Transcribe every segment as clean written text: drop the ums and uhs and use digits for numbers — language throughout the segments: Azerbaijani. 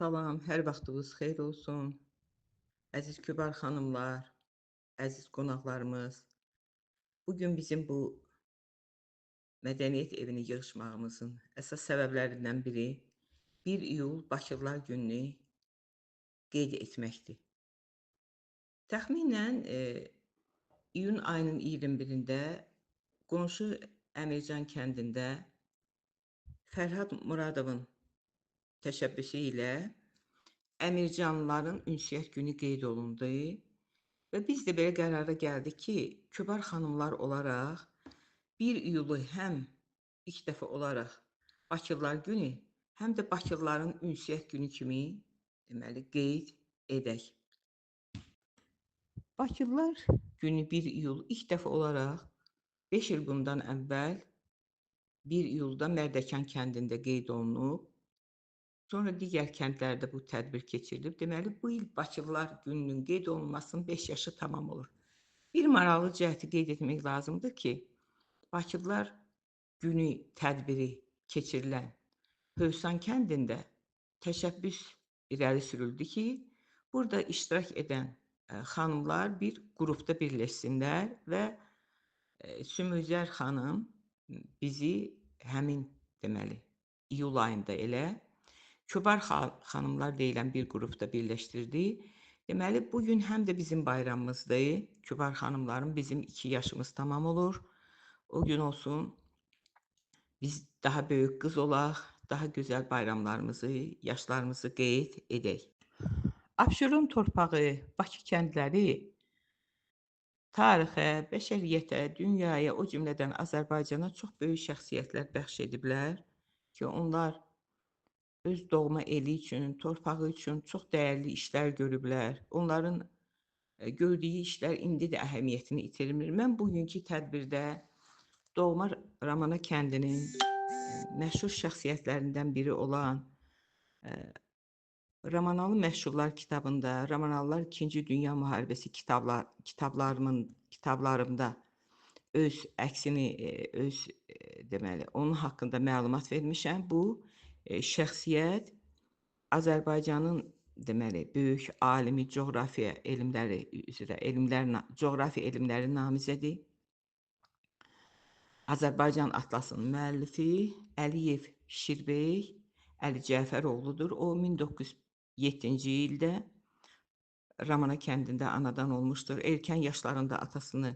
Salam, hər vaxtınız xeyir olsun. Əziz kübar xanımlar, əziz qonaqlarımız. Bugün bizim bu mədəniyyət evini yığışmağımızın əsas səbəblərindən biri 1 iyul Bakırlar Gününü qeyd etməkdir. Təxminən iyun ayının 21-də qonşu Əmircan kəndində Fərhad Muradovun təşəbbüsü ilə Əmircanlıların ünsiyyət günü qeyd olundu və biz də belə qərara gəldik ki, kübar xanımlar olaraq 1 iyulu həm ilk dəfə olaraq Bakırlar günü, həm də Bakırların ünsiyyət günü kimi qeyd edək. Bakırlar günü 1 iyul ilk dəfə olaraq 5 il bundan əvvəl 1 iyulda Mərdəkan kəndində qeyd olunub. Sonra digər kəndlərdə bu tədbir keçirilib. Deməli, bu il Bakırlar gününün qeyd olunmasının 5 yaşı tamam olur. Bir maraqlı cəhəti qeyd etmək lazımdır ki, Bakırlar günü tədbiri keçirilən Hövsan kəndində təşəbbüs irəli sürüldü ki, burada iştirak edən xanımlar bir qrupda birləşsinlər və Sümüzər xanım bizi həmin iyul ayında elə Kübar xanımlar deyilən bir qrupda birləşdirdi. Deməli, bugün həm də bizim bayramımızdır. Kübar xanımların bizim 2 yaşımız tamam olur. O gün olsun biz daha böyük qız olaq, daha gözəl bayramlarımızı, yaşlarımızı qeyd edək. Abşeron torpağı, Bakı kəndləri tarixə, bəşəriyyətə, dünyaya, o cümlədən Azərbaycana çox böyük şəxsiyyətlər bəxş ediblər ki, onlar öz doğma eli üçün, torpağı üçün çox dəyərli işlər görüblər. Onların gördüyü işlər indi də əhəmiyyətini itirmir. Mən bugünkü tədbirdə doğma Ramana kəndinin məşhur şəxsiyyətlərindən biri olan Ramanalı Məşhurlar kitabında, Ramanalılar 2-ci Dünya Müharibəsi kitablarımda öz əksini, onun haqqında məlumat vermişəm. Bu şəxsiyyət Azərbaycanın böyük alimi, coğrafiya elmləri namizədi. Azərbaycan Atlasının müəllifi Əliyev Şirbey Əli Cəfəroğludur. O 1907-ci ildə Ramana kəndində anadan olmuşdur. Erkən yaşlarında atasını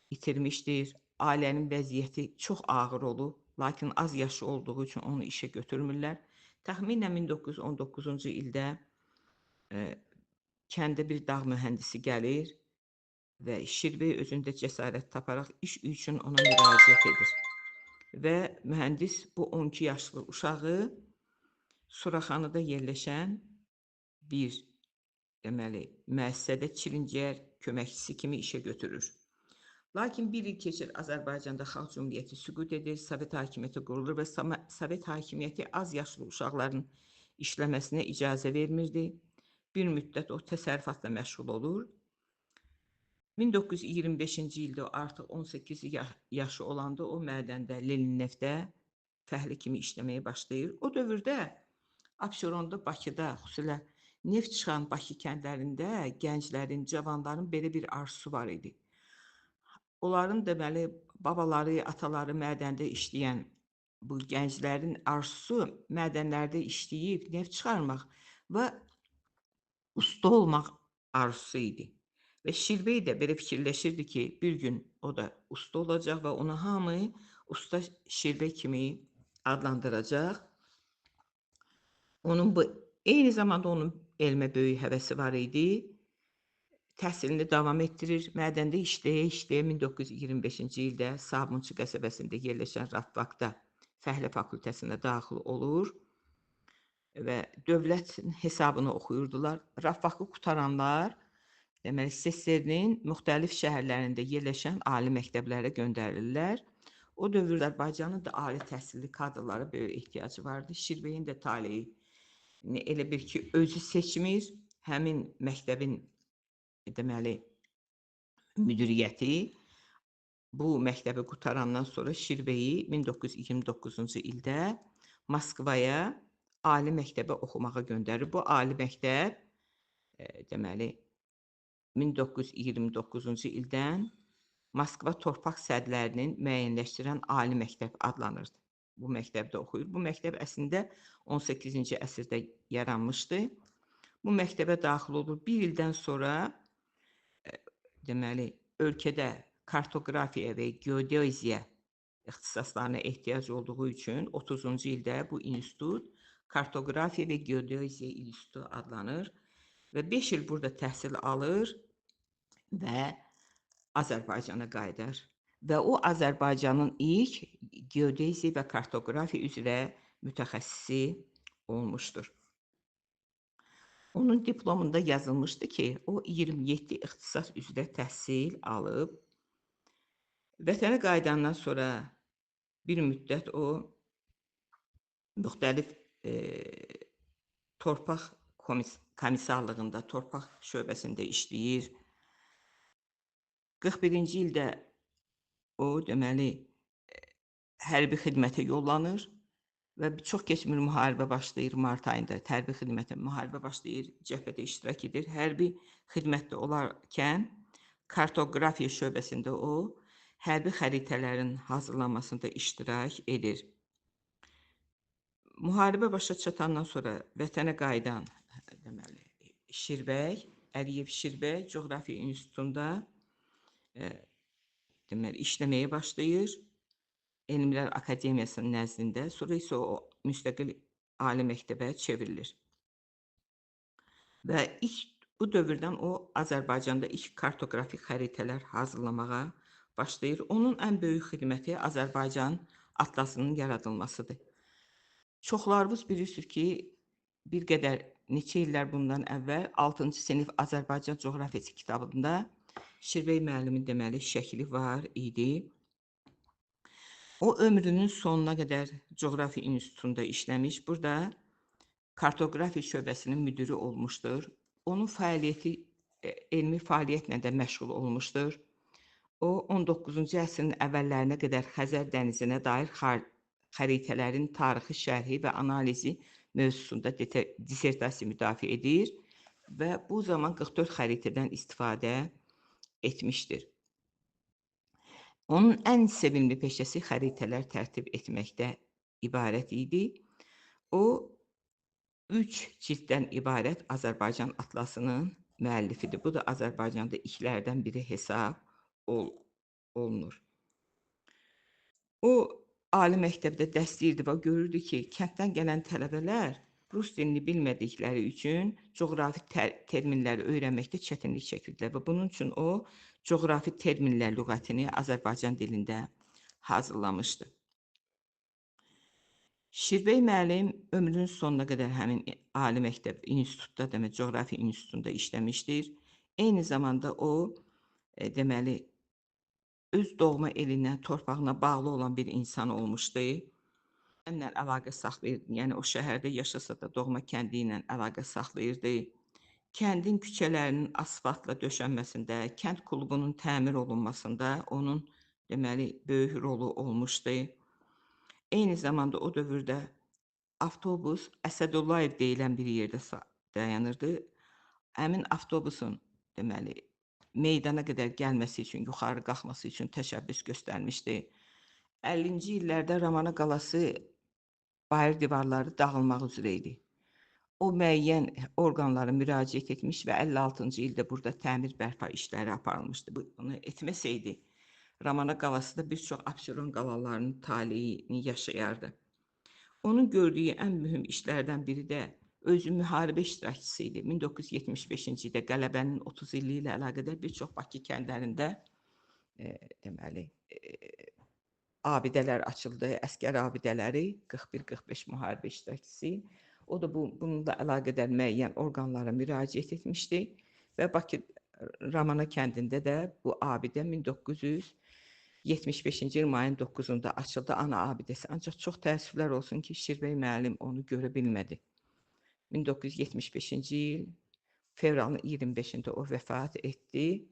itirmişdir. Ailənin vəziyyəti çox ağır olub, lakin az yaşı olduğu üçün onu işə götürmürlər. Təxminən 1919-cu ildə kəndə bir dağ mühəndisi gəlir və Şirbey özündə cəsarət taparaq iş üçün ona müraciət edir. Və mühəndis bu 12 yaşlı uşağı Suraxanıda yerləşən bir müəssisədə çilinciyər köməkçisi kimi işə götürür. Lakin bir il keçir, Azərbaycanda Xalq Cümhuriyyəti süqut edir, Sovet hakimiyyəti qurulur və Sovet hakimiyyəti az yaşlı uşaqların işləməsinə icazə vermirdi. Bir müddət o təsərrüfatla məşğul olur. 1925-ci ildə artıq 18 yaşı olanda o mədəndə, Leninneftdə fəhli kimi işləməyə başlayır. O dövrdə Abşeronda, Bakıda, xüsusilə neft çıxan Bakı kəndlərində gənclərin, cavanların belə bir arzusu var idi. Onların babaları, ataları mədəndə işləyən bu gənclərin arzusu mədənlərdə işləyib neft çıxarmaq və usta olmaq arzusu idi. Və Şirbey də belə fikirləşirdi ki, bir gün o da usta olacaq və onu hamı usta Şirbey kimi adlandıracaq. Eyni zamanda onun elmə böyük həvəsi var idi. Təhsilini davam etdirir. Mədəndə işləyə-işləyə 1925-ci ildə Sabunçu qəsəbəsində yerləşən Rafbaqda Fəhlə Fakültəsinə daxil olur və dövlətin hesabını oxuyurdular. Rafbaqı qutaranlar SSR-nin müxtəlif şəhərlərində yerləşən ali məktəblərə göndərilirlər. O dövrdə Azərbaycanın da ali təhsilli kadrlara böyük ehtiyacı vardı. Şirbeyin də taleyi elə bir ki, özü seçmir. Həmin məktəbin müdiriyyəti bu məktəbi qutarandan sonra Şirbeyi 1929-cu ildə Moskvaya ali məktəbə oxumağa göndərir. Bu ali məktəb, deməli 1929-cu ildən Moskva torpaq sədlərinin müəyyənləşdirən ali məktəb adlanırdı. Bu məktəbdə oxuyur. Bu məktəb əslində 18-ci əsrdə yaranmışdı. Bu məktəbə daxil olur. Bir ildən sonra deməli ölkədə kartoqrafiya və geodeziya ixtisaslarına ehtiyac olduğu üçün 30-cu ildə bu institut Kartoqrafiya və Geodeziya İnstitutu adlanır və 5 il burada təhsil alır və Azərbaycana qayıdır. Və o Azərbaycanın ilk geodeziya və kartoqrafiya üzrə mütəxəssisi olmuşdur. Onun diplomunda yazılmışdı ki, o 27 ixtisas üzrə təhsil alıb. Vətənə qayıdandan sonra bir müddət o müxtəlif torpaq komissarlığında, torpaq şöbəsində işləyir. 41-ci ildə o, deməli, hərbi xidmətə yollanır və çox keçmir müharibə başlayır. Mart ayında hərbi xidmətə müharibə başlayır, cəbhədə iştirak edir. Hərbi xidmətdə olarkən kartoqrafiya şöbəsində o, hərbi xəritələrin hazırlanmasında iştirak edir. Müharibə başa çatandan sonra vətənə qayıdan, deməli, Şirbəy, Əliyev Şirbəy Coğrafiya İnstitutunda deməli, işləməyə başlayır. Elmlər Akademiyasının nəzdində, sonra isə o müstəqil ali məktəbə çevrilir. Və bu dövrdən o Azərbaycanda ilk kartoqrafik xəritələr hazırlamağa başlayır. Onun ən böyük xidməti Azərbaycan atlasının yaradılmasıdır. Çoxlarımız bilirsiniz ki, bir qədər neçə illər bundan əvvəl 6-cı sinif Azərbaycan coğrafiyası kitabında Şirbəy müəllimin deməli şəkli var idi. O ömrünün sonuna qədər Coğrafiya İnstitutunda işləmiş. Burada kartoqrafiya şöbəsinin müdiri olmuşdur. Onun fəaliyyəti elmi fəaliyyətlə də məşğul olmuşdur. O 19-cu əsrin əvvəllərinə qədər Xəzər dənizinə dair xəritələrin tarixi şərhi və analizi mövzusunda dissertasiya müdafiə edir və bu zaman 44 xəritədən istifadə etmişdir. Onun ən sevimli peşəsi xəritələr tərtib etməkdə ibarət idi. O 3 cilddən ibarət Azərbaycan atlasının müəllifidir. Bu da Azərbaycanda ilklərdən biri hesab olunur. O ali məktəbdə dərs deyirdi və görürdü ki, kənddən gələn tələbələr rus dilini bilmədikləri üçün coğrafi terminləri öyrənməkdə çətinlik çəkirdilər və bunun üçün o coğrafi terminlər lüğətini Azərbaycan dilində hazırlamışdı. Şirbəy müəllim ömrünün sonuna qədər həmin ali məktəb institutda, demək, Coğrafiya İnstitutunda işləmişdir. Eyni zamanda o, deməli, öz doğma elindən, torpağına bağlı olan bir insan olmuşdu. Onunla əlaqə saxlayırdı, yəni o şəhərdə yaşasa da doğma kəndi ilə əlaqə saxlayırdı. Kəndin küçələrinin asfaltla döşənməsində, kənd klubunun təmir olunmasında onun, deməli, böyük rolu olmuşdu. Eyni zamanda o dövrdə avtobus Əsədullayev deyilən bir yerdə dayanırdı. Həmin avtobusun, deməli, meydana qədər gəlməsi üçün, yuxarı qalxması üçün təşəbbüs göstərmişdi. 50-ci illərdə Ramana qalası bayır divarları dağılmaq üzrə idi. O müəyyən orqanlara müraciət etmiş və 56-cı ildə burada təmir bərpa işləri aparılmışdı. Bunu etməsəydi, Ramana qalası da bir çox Abşeron qalalarının taleyini yaşayardı. Onun gördüyü ən mühüm işlərdən biri də özü müharibə iştirakçısı idi. 1975-ci ildə qələbənin 30 illiyi ilə əlaqədar bir çox Bakı kəndlərində deməli abidələr açıldı, əskər abidələri, 41-45 müharibə iştirakçısı. O da bununla əlaqədar müəyyən orqanlara müraciət etmişdi və Bakı Ramana kəndində də bu abidə 1975-ci il mayın 9-da açıldı, ana abidəsi. Ancaq çox təəssüflər olsun ki, Şirbəy müəllim onu görə bilmədi. 1975-ci il fevralın 25-də o vəfat etdi.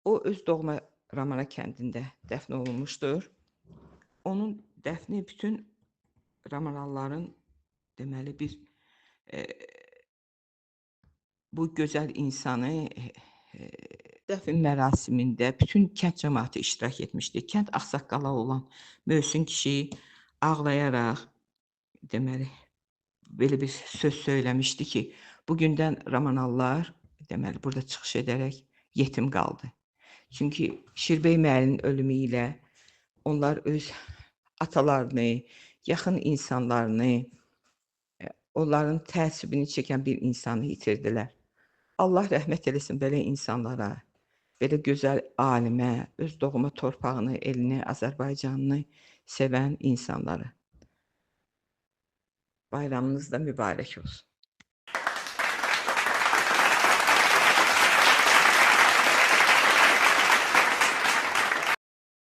O öz doğma Ramana kəndində dəfn olunmuşdur. Onun dəfni bütün Ramanalıların deməli biz, eee, bu gözəl insanı, dəfn mərasimində bütün kənd cəmaatı iştirak etmişdi. Kənd ağsaqqalı olan Möhsün kişi ağlayaraq, deməli, belə bir söz söyləmişdi ki, bu gündən Ramanallar, deməli, burada çıxış edərək yetim qaldı. Çünki Şirbey müəllimin ölümü ilə onlar öz atalarını, yaxın insanlarını, onların təəssübünü çəkən bir insanı itirdilər. Allah rəhmət eləsin belə insanlara, belə gözəl alimə, öz doğma torpağını, elini, Azərbaycanını sevən insanlara. Bayramınız da mübarək olsun.